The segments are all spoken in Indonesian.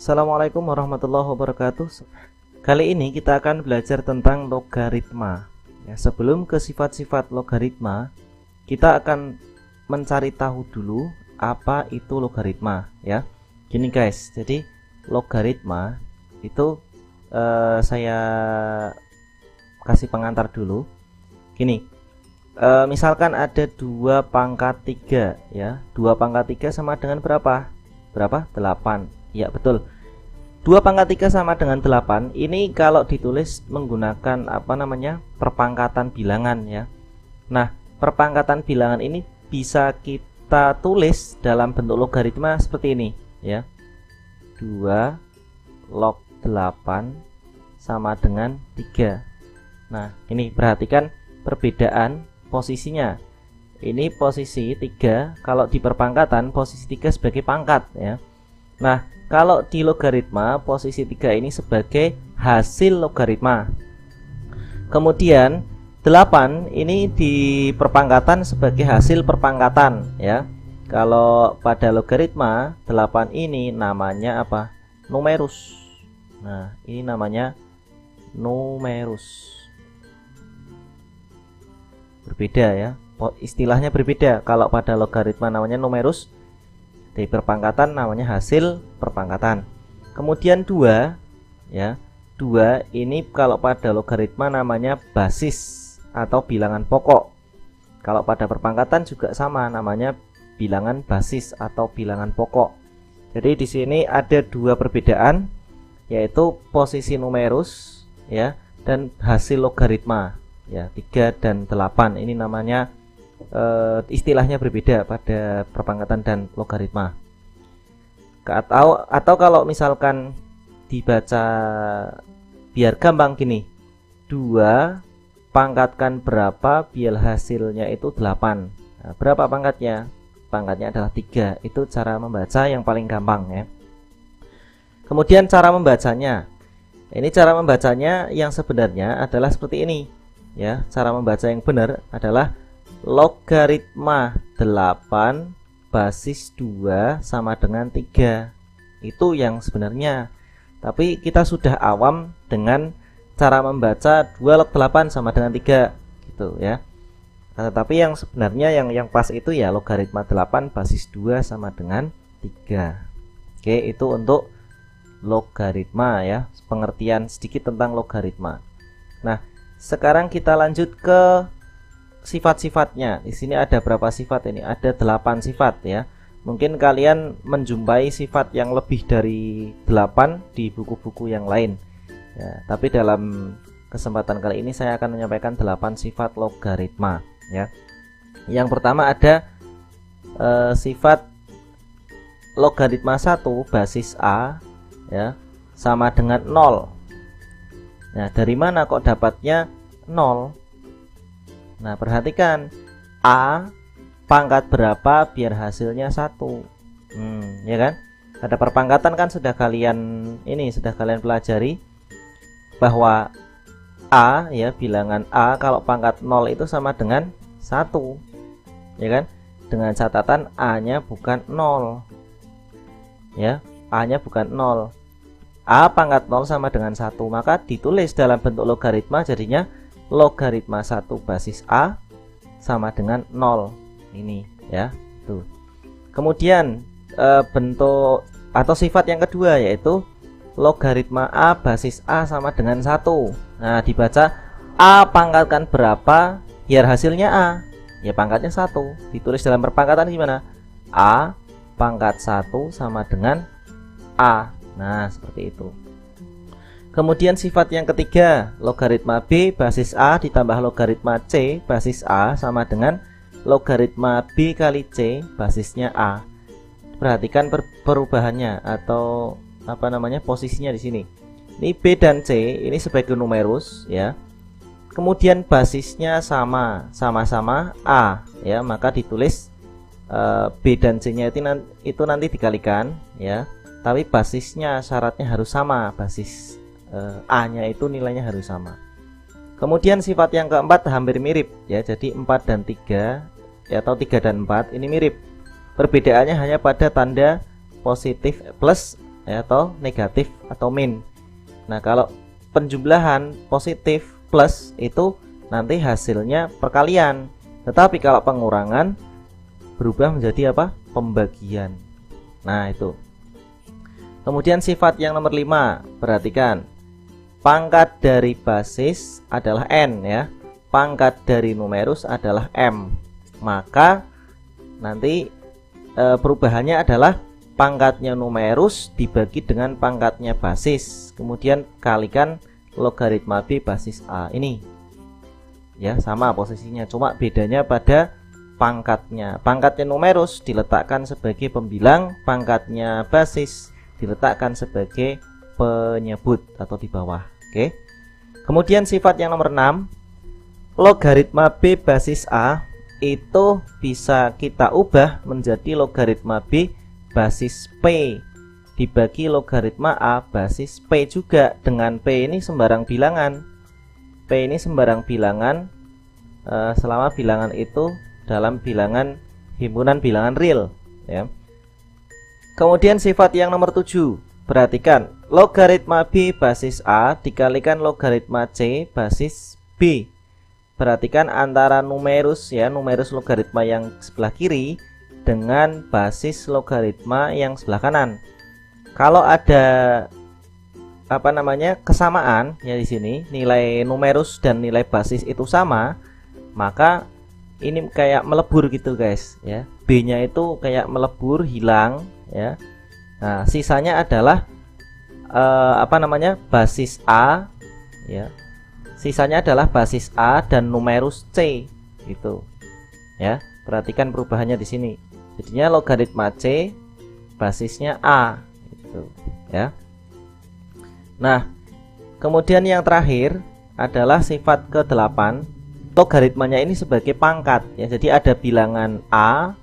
Assalamualaikum warahmatullahi wabarakatuh. Kali ini kita akan belajar tentang logaritma. Ya, sebelum ke sifat-sifat logaritma, kita akan mencari tahu dulu apa itu logaritma. Ya, gini guys. Jadi logaritma itu saya kasih pengantar dulu. Gini, misalkan ada 2 pangkat 3 ya. 2 pangkat 3 sama dengan berapa? 8. Ya betul, 2 pangkat 3 sama dengan 8. Ini kalau ditulis menggunakan perpangkatan bilangan ya. Nah, perpangkatan bilangan ini bisa kita tulis dalam bentuk logaritma seperti ini ya. 2 log 8 sama dengan 3. Nah, ini perhatikan perbedaan posisinya. Ini posisi 3, kalau di perpangkatan posisi 3 sebagai pangkat ya. Nah, kalau di logaritma posisi 3 ini sebagai hasil logaritma. Kemudian 8 ini di perpangkatan sebagai hasil perpangkatan ya. Kalau pada logaritma 8 ini namanya apa? Numerus. Nah, ini namanya numerus. Berbeda ya. Istilahnya berbeda. Kalau pada logaritma namanya numerus, di perpangkatan namanya hasil perpangkatan. Kemudian 2 ya. 2 ini kalau pada logaritma namanya basis atau bilangan pokok. Kalau pada perpangkatan juga sama, namanya bilangan basis atau bilangan pokok. Jadi di sini ada 2 perbedaan, yaitu posisi numerus ya dan hasil logaritma ya. 3 dan 8 ini namanya istilahnya berbeda pada perpangkatan dan logaritma. Atau kalau misalkan dibaca biar gampang gini, 2 pangkatkan berapa biar hasilnya itu 8. Nah, berapa pangkatnya? Pangkatnya adalah 3. Itu cara membaca yang paling gampang ya. Kemudian cara membacanya. Ini cara membacanya yang sebenarnya adalah seperti ini ya. Cara membaca yang benar adalah logaritma 8 basis 2 sama dengan 3. Itu yang sebenarnya. Tapi kita sudah awam dengan cara membaca 2 log 8 sama dengan 3 gitu ya. Nah, tetapi yang sebenarnya yang pas itu ya logaritma 8 basis 2 sama dengan 3. Oke, itu untuk logaritma ya. Pengertian sedikit tentang logaritma. Nah, sekarang kita lanjut ke sifat-sifatnya. Di sini ada berapa sifat ini? Ada 8 sifat ya. Mungkin kalian menjumpai sifat yang lebih dari 8 di buku-buku yang lain ya. Tapi dalam kesempatan kali ini saya akan menyampaikan 8 sifat logaritma ya. Yang pertama ada sifat logaritma 1 basis A ya sama dengan 0. Nah, dari mana kok dapatnya 0? Nah, perhatikan, A pangkat berapa biar hasilnya 1. Ya kan? Pada perpangkatan kan sudah kalian pelajari bahwa A ya, bilangan A kalau pangkat 0 itu sama dengan 1. Ya kan? Dengan catatan A-nya bukan 0. Ya, A-nya bukan 0. A pangkat 0 sama dengan 1, maka ditulis dalam bentuk logaritma jadinya logaritma 1 basis A sama dengan 0. Ini ya, tuh. Kemudian bentuk atau sifat yang kedua yaitu logaritma A basis A sama dengan 1. Nah, dibaca A pangkatkan berapa biar hasilnya A. Ya, pangkatnya 1. Ditulis dalam perpangkatan gimana? A pangkat 1 sama dengan A. Nah, seperti itu. Kemudian sifat yang ketiga, logaritma B basis A ditambah logaritma C basis A sama dengan logaritma B kali C basisnya A. Perhatikan perubahannya atau posisinya di sini. Ini B dan C ini sebagai numerus ya. Kemudian basisnya sama-sama A ya, maka ditulis B dan C-nya itu nanti dikalikan ya. Tapi basisnya syaratnya harus sama, basis A-nya itu nilainya harus sama. Kemudian sifat yang keempat hampir mirip ya. Jadi 4 dan 3 ya, atau 3 dan 4 ini mirip. Perbedaannya hanya pada tanda positif plus ya, atau negatif atau min. Nah, kalau penjumlahan positif plus itu nanti hasilnya perkalian. Tetapi kalau pengurangan berubah menjadi apa? Pembagian. Nah, itu. Kemudian sifat yang nomor 5, perhatikan. Pangkat dari basis adalah n ya. Pangkat dari numerus adalah m. Maka nanti perubahannya adalah pangkatnya numerus dibagi dengan pangkatnya basis, kemudian kalikan logaritma B basis A ini. Ya, sama posisinya, cuma bedanya pada pangkatnya. Pangkatnya numerus diletakkan sebagai pembilang, pangkatnya basis diletakkan sebagai penyebut atau di bawah. Oke. Kemudian sifat yang nomor 6, logaritma B basis A itu bisa kita ubah menjadi logaritma B basis P dibagi logaritma A basis P juga, dengan P ini sembarang bilangan. P ini sembarang bilangan selama bilangan itu dalam bilangan himpunan bilangan real ya. Kemudian sifat yang nomor 7, perhatikan, logaritma B basis A dikalikan logaritma C basis B. Perhatikan antara numerus ya, numerus logaritma yang sebelah kiri dengan basis logaritma yang sebelah kanan. Kalau ada kesamaan ya di sini, nilai numerus dan nilai basis itu sama, maka ini kayak melebur gitu guys ya. B-nya itu kayak melebur, hilang ya. Nah, sisanya adalah basis A ya. Sisanya adalah basis A dan numerus C gitu. Ya, perhatikan perubahannya di sini. Jadinya logaritma C basisnya A gitu, ya. Nah, kemudian yang terakhir adalah sifat ke-8. Logaritmanya ini sebagai pangkat ya. Jadi ada bilangan A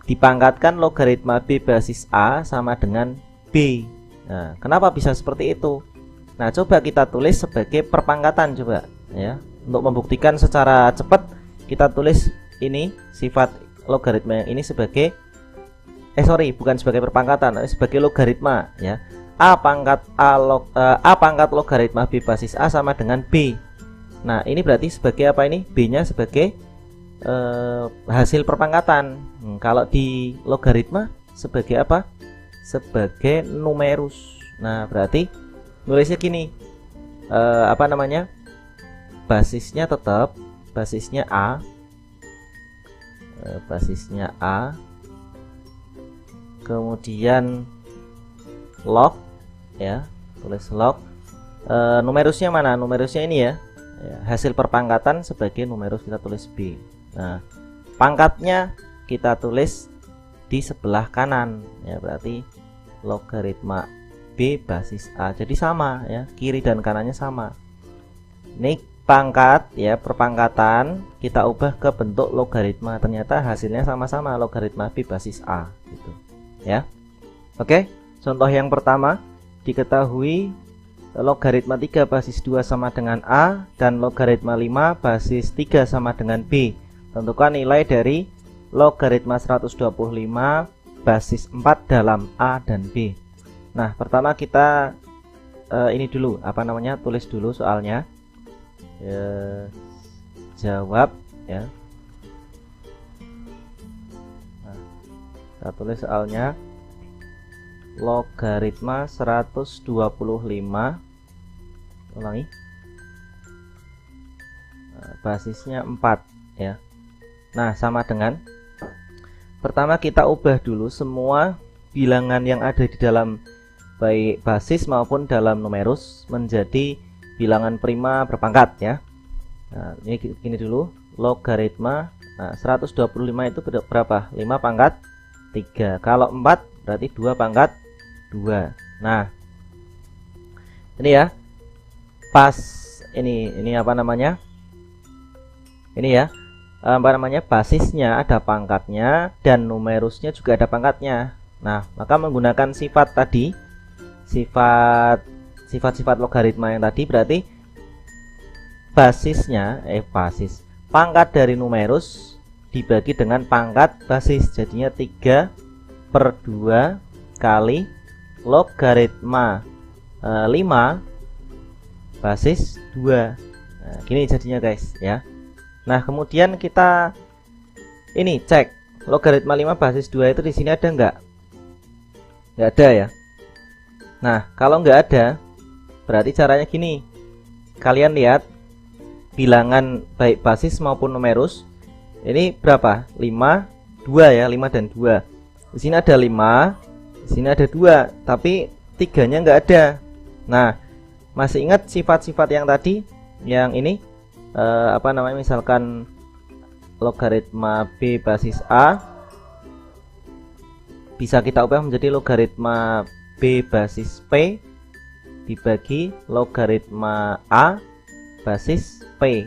dipangkatkan logaritma B basis A sama dengan B. Nah, kenapa bisa seperti itu? Nah, coba kita tulis sebagai perpangkatan coba ya. Untuk membuktikan secara cepat, kita tulis ini sifat logaritma yang ini sebagai bukan sebagai perpangkatan, sebagai logaritma ya. A pangkat logaritma B basis A sama dengan B. Nah, ini berarti sebagai apa ini? B-nya sebagai hasil perpangkatan. Kalau di logaritma sebagai apa? Sebagai numerus. Nah, berarti nulisnya gini, basisnya tetap basisnya A, kemudian log ya, tulis log. Numerusnya mana? Numerusnya ini ya, hasil perpangkatan sebagai numerus kita tulis B. Nah, pangkatnya kita tulis di sebelah kanan ya, berarti logaritma B basis A. Jadi sama ya, kiri dan kanannya sama. Ini pangkat ya, perpangkatan kita ubah ke bentuk logaritma. Ternyata hasilnya sama-sama logaritma B basis A gitu. Ya. Oke, contoh yang pertama, diketahui logaritma 3 basis 2 sama dengan A dan logaritma 5 basis 3 sama dengan B. Tentukan nilai dari logaritma 125 basis 4 dalam A dan B. Nah, pertama kita ini dulu, tulis dulu soalnya. Jawab ya. Nah, kita tulis soalnya logaritma 125, ulangi, basisnya 4 ya. Nah, sama dengan, pertama kita ubah dulu semua bilangan yang ada di dalam baik basis maupun dalam numerus menjadi bilangan prima berpangkat ya. Nah, ini gini dulu, logaritma 125 itu berapa? 5 pangkat 3. Kalau 4 berarti 2 pangkat 2. Nah, ini ya, pas ini basisnya ada pangkatnya dan numerusnya juga ada pangkatnya. Nah, maka menggunakan sifat tadi, sifat logaritma yang tadi, berarti pangkat dari numerus dibagi dengan pangkat basis, jadinya 3/2 kali logaritma 5 basis 2. Nah, gini jadinya guys ya. Nah, kemudian kita ini cek logaritma 5 basis 2 itu di sini ada enggak? Enggak ada ya. Nah, kalau enggak ada, berarti caranya gini. Kalian lihat bilangan baik basis maupun numerus. Ini berapa? 5, 2 ya, 5 dan 2. Di sini ada 5, di sini ada 2, tapi 3-nya enggak ada. Nah, masih ingat sifat-sifat yang tadi? Yang ini misalkan logaritma B basis A bisa kita ubah menjadi logaritma B basis P dibagi logaritma A basis P.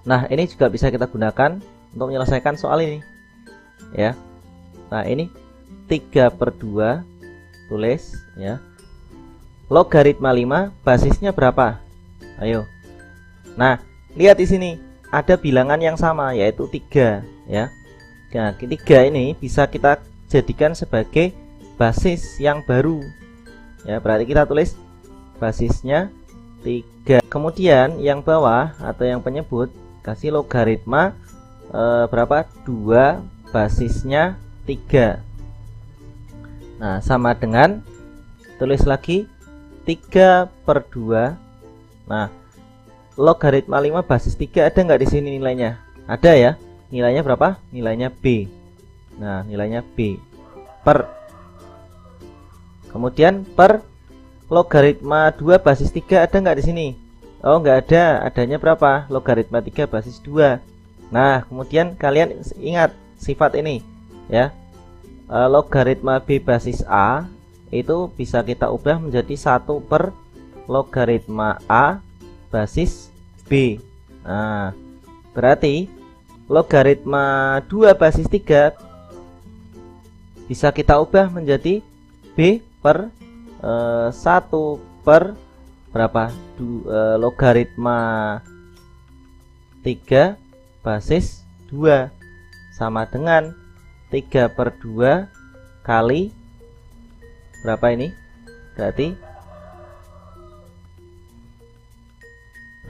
Nah, ini juga bisa kita gunakan untuk menyelesaikan soal ini ya. Nah, ini 3/2, tulis ya. Logaritma 5 basisnya berapa? Ayo. Nah, lihat di sini ada bilangan yang sama yaitu 3 ya. Nah, 3 ini bisa kita jadikan sebagai basis yang baru. Ya, berarti kita tulis basisnya 3. Kemudian yang bawah atau yang penyebut kasih logaritma berapa? 2 basisnya 3. Nah, sama dengan tulis lagi 3/2. Nah, logaritma 5 basis 3 ada nggak di sini nilainya? Ada ya. Nilainya berapa? Nilainya B. Nah, nilainya B kemudian per logaritma 2 basis 3 ada nggak di sini? Oh, nggak ada. Adanya berapa? Logaritma 3 basis 2. Nah, kemudian kalian ingat sifat ini ya. Logaritma B basis A itu bisa kita ubah menjadi 1 per logaritma A basis B. Nah, berarti logaritma 2 basis 3 bisa kita ubah menjadi B per 1 per berapa? Logaritma 3 basis 2 sama dengan 3/2 kali berapa ini?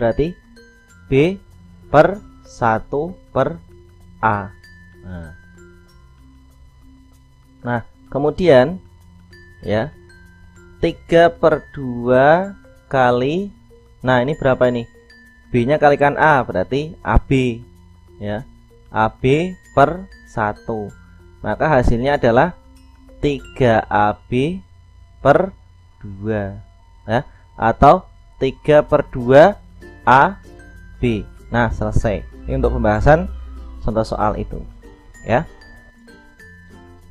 Berarti B per 1 per A. Nah, kemudian ya 3/2 kali, nah ini berapa ini? B nya kalikan A, berarti AB ya. AB per 1. Maka hasilnya adalah 3AB per 2 ya, atau 3/2 AB. Nah, selesai. Ini untuk pembahasan contoh soal itu ya.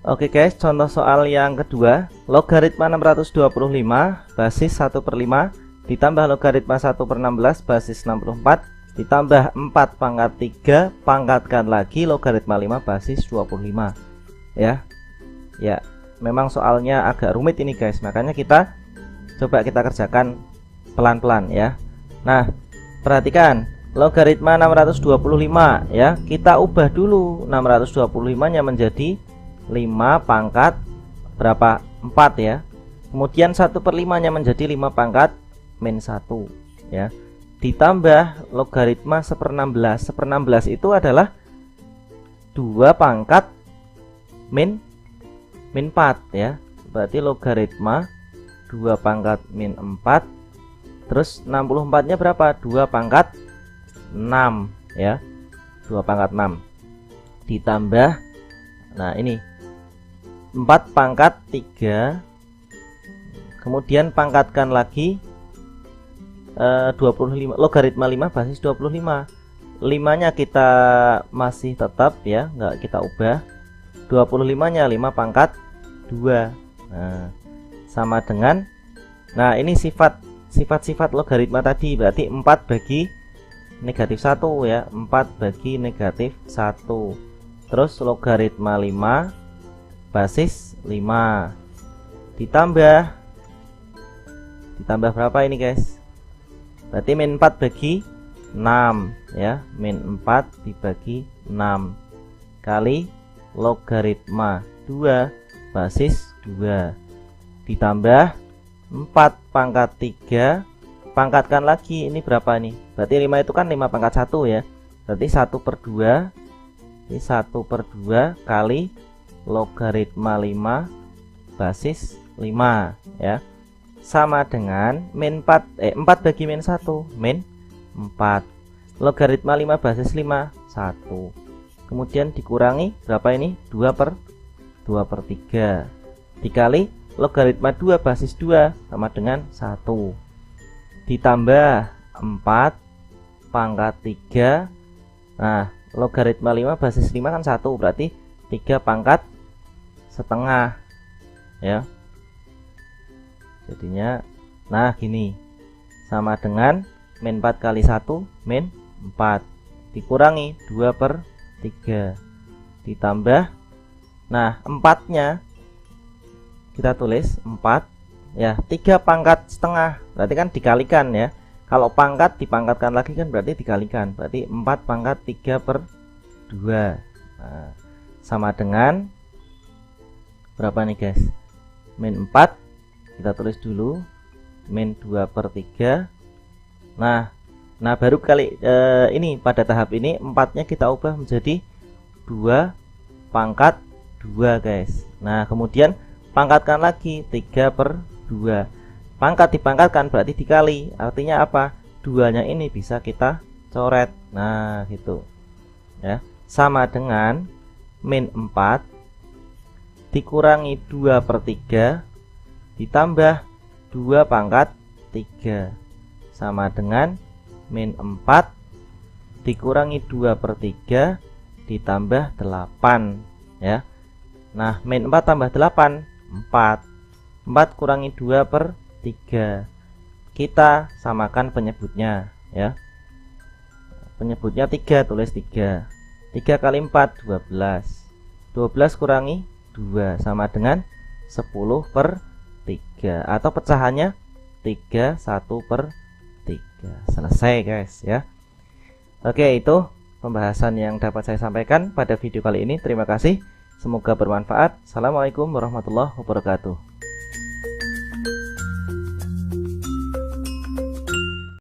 Oke guys, contoh soal yang kedua. Logaritma 625 basis 1/5 ditambah logaritma 1/16 basis 64 ditambah 4 pangkat 3 pangkatkan lagi logaritma 5 basis 25 ya. Ya, memang soalnya agak rumit ini guys, makanya kita coba kita kerjakan pelan-pelan ya. Nah, perhatikan logaritma 625 ya, kita ubah dulu 625 nya menjadi 5 pangkat berapa? 4 ya. Kemudian 1/5 nya menjadi 5 pangkat min 1 ya. Ditambah logaritma 1/16. 1/16 itu adalah 2 pangkat min 4 ya. Berarti logaritma 2 pangkat min 4. Terus 64 nya berapa? 2 pangkat 6 ya. 2 pangkat 6 ditambah, nah ini 4 pangkat 3, kemudian pangkatkan lagi 25, logaritma 5 basis 25. 5 nya kita masih tetap ya, nggak kita ubah. 25 nya 5 pangkat 2. Nah, sama dengan, nah ini sifat-sifat logaritma tadi, berarti 4 bagi negatif 1 ya, 4 bagi negatif 1. Terus logaritma 5 basis 5 ditambah berapa ini guys? Berarti min 4 bagi 6 ya, min 4 dibagi 6 kali logaritma 2 basis 2. ditambah 4 pangkat 3, pangkatkan lagi, ini berapa nih? Berarti 5 itu kan 5 pangkat 1 ya. Berarti 1/2, ini 1/2 kali logaritma 5 basis 5 ya. Sama dengan min 4 bagi min 1, min 4. Logaritma 5 basis 5, 1. Kemudian dikurangi berapa ini? 2/3 dikali logaritma 2 basis 2 sama dengan 1 ditambah 4 pangkat 3. Nah, logaritma 5 basis 5 kan 1, berarti 3 pangkat setengah ya. Jadinya nah gini, sama dengan min 4 kali 1 min 4 dikurangi 2/3 ditambah, nah 4-nya kita tulis 4 ya, 3 pangkat setengah berarti kan dikalikan ya. Kalau pangkat dipangkatkan lagi kan berarti dikalikan, berarti 4 pangkat 3/2. Nah, sama dengan berapa nih guys? Min 4 kita tulis dulu, min 2/3. Nah baru kali ini pada tahap ini 4-nya kita ubah menjadi 2 pangkat 2 guys. Nah kemudian pangkatkan lagi 3/2. Pangkat dipangkatkan berarti dikali, artinya apa? 2-nya ini bisa kita coret. Nah gitu ya, sama dengan min 4 dikurangi 2/3 ditambah 2 pangkat 3 sama dengan min 4 dikurangi 2/3 ditambah 8 ya. Nah min 4 tambah 8, 4 kurangi 2/3, kita samakan penyebutnya ya. Penyebutnya 3, tulis 3. 3 kali 4 12. 12 kurangi 2 sama dengan 10/3 atau pecahannya 3 1/3. Selesai guys ya. Oke, itu pembahasan yang dapat saya sampaikan pada video kali ini. Terima kasih, semoga bermanfaat. Assalamualaikum warahmatullahi wabarakatuh.